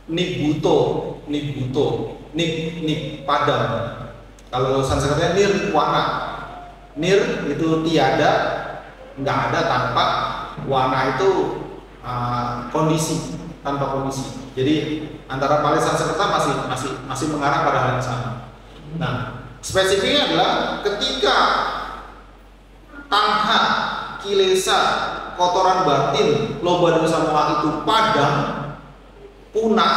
Nibuto, padam. Kalau Sanskertanya nirwana. Nir itu tiada, nggak ada tanpa, wana itu kondisi, tanpa kondisi. Jadi antara Pali Sanskerta masih mengarah pada hal yang sama. Nah, spesifiknya adalah ketika tanha, kilesa, kotoran batin, loba dosa moha itu padam, punah,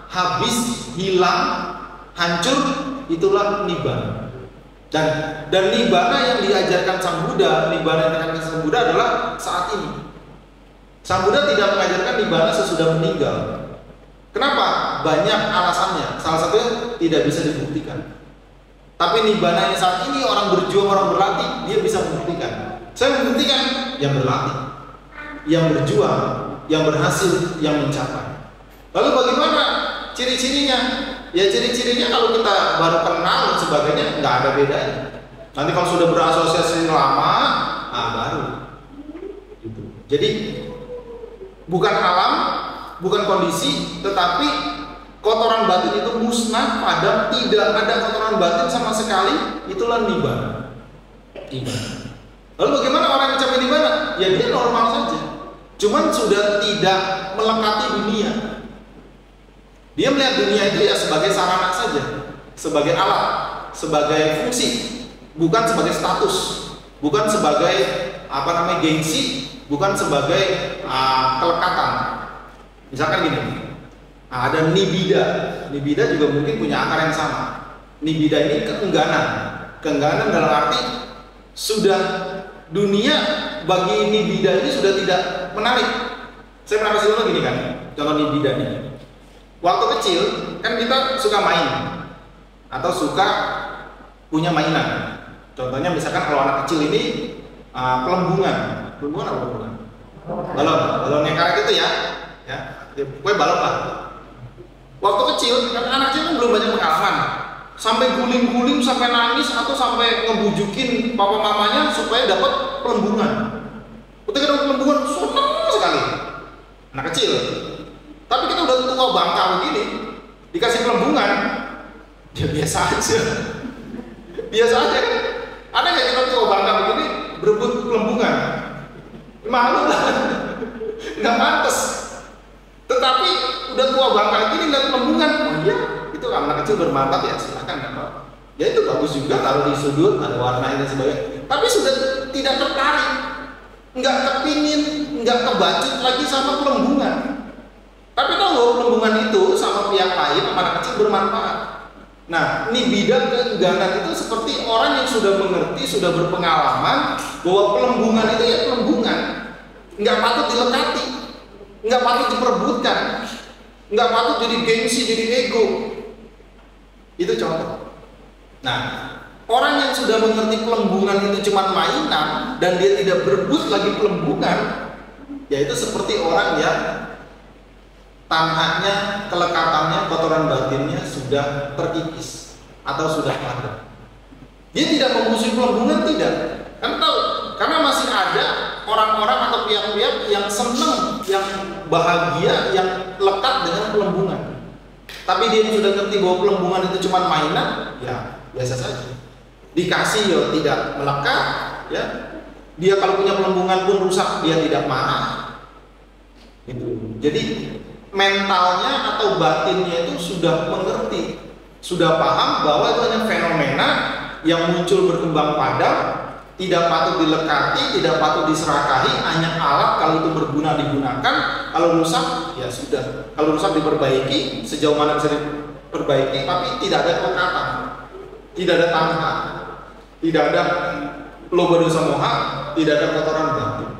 habis, hilang, hancur, itulah nibbana. Dan nibbana yang diajarkan Sang Buddha, adalah saat ini. Sang Buddha tidak mengajarkan nibbana sesudah meninggal. Kenapa? Banyak alasannya. Salah satunya tidak bisa dibuktikan. Tapi nibbana yang saat ini orang berjuang, orang berlatih, dia bisa membuktikan. Saya membuktikan yang berlatih, yang berjuang, yang berhasil, yang mencapai. Lalu bagaimana ciri-cirinya? Ya ciri-cirinya kalau kita baru kenal dan sebagainya nggak ada bedanya. Nanti kalau sudah berasosiasi lama, baru. Gitu. Jadi bukan alam, bukan kondisi, tetapi kotoran batin itu musnah, padam, tidak ada kotoran batin sama sekali. Itulah nibbana. Lalu bagaimana orang yang mencapai nibbana? Ya dia normal saja. Cuman sudah tidak melekati dunia. Dia melihat dunia itu ya sebagai sarana saja, sebagai alat, sebagai fungsi, bukan sebagai status, bukan sebagai gengsi, bukan sebagai kelekatan. Misalkan gini, ada nibbida. Nibbida juga mungkin punya akar yang sama. Nibbida ini keengganan dalam arti sudah dunia bagi nibbida ini sudah tidak menarik. Saya pernah kasih contoh gini kan, contoh nibbida nih. Waktu kecil kan kita suka main atau suka punya mainan. Contohnya misalkan kalau anak kecil ini pelembungan apa pelembungan? Balon yang karet itu ya, gue balon lah. Waktu kecil kan anak kecil kan belum banyak pengalaman, sampai guling-guling, sampai nangis atau sampai ngebujukin papa mamanya supaya dapat pelembungan. Ketika dapat pelembungan senang sekali, anak kecil. Tapi kita udah tua bangka begini, dikasih pelembungan, ya biasa aja. Biasa aja kan? Ada nggak kita tua bangka begini berebut pelembungan? Malu lah, nggak pantas. Tetapi udah tua bangka gini nggak pelembungan, oh iya, itu anak kecil bermanfaat ya silakan kan? Ya itu bagus juga, taruh di sudut, ada warna dan sebagainya. Tapi sudah tidak tertarik, nggak kepingin, nggak kebacut lagi sama pelembungan. Tapi tahu bahwa pelembungan itu sama pihak lain, sama anak kecil bermanfaat. Nah, nibbida keengganan itu seperti orang yang sudah mengerti, sudah berpengalaman bahwa pelembungan itu ya pelembungan, nggak patut dilekati, nggak patut diperebutkan, nggak patut jadi gengsi, jadi ego. Itu contoh. Nah, orang yang sudah mengerti pelembungan itu cuma mainan dan dia tidak berebut lagi pelembungan, yaitu seperti orang yang tanahnya, kelekatannya, kotoran batinnya sudah terkikis atau sudah padam. Dia tidak memusuhi pelembungan, tidak. Kan tahu, karena masih ada orang-orang atau pihak-pihak yang senang, yang bahagia, yang lekat dengan pelembungan. Tapi dia sudah ngerti bahwa pelembungan itu cuma mainan, ya biasa saja. Dikasih ya tidak melekat, ya. Dia kalau punya pelembungan pun rusak, dia tidak marah. Gitu. Jadi mentalnya atau batinnya itu sudah mengerti, sudah paham bahwa itu hanya fenomena yang muncul berkembang padam, tidak patut dilekati, tidak patut diserakahi, hanya alat kalau itu berguna digunakan, kalau rusak ya sudah, kalau rusak diperbaiki sejauh mana bisa diperbaiki, tapi tidak ada kelekatan, tidak ada tanha, tidak ada loba dosa moha, tidak ada kotoran batin.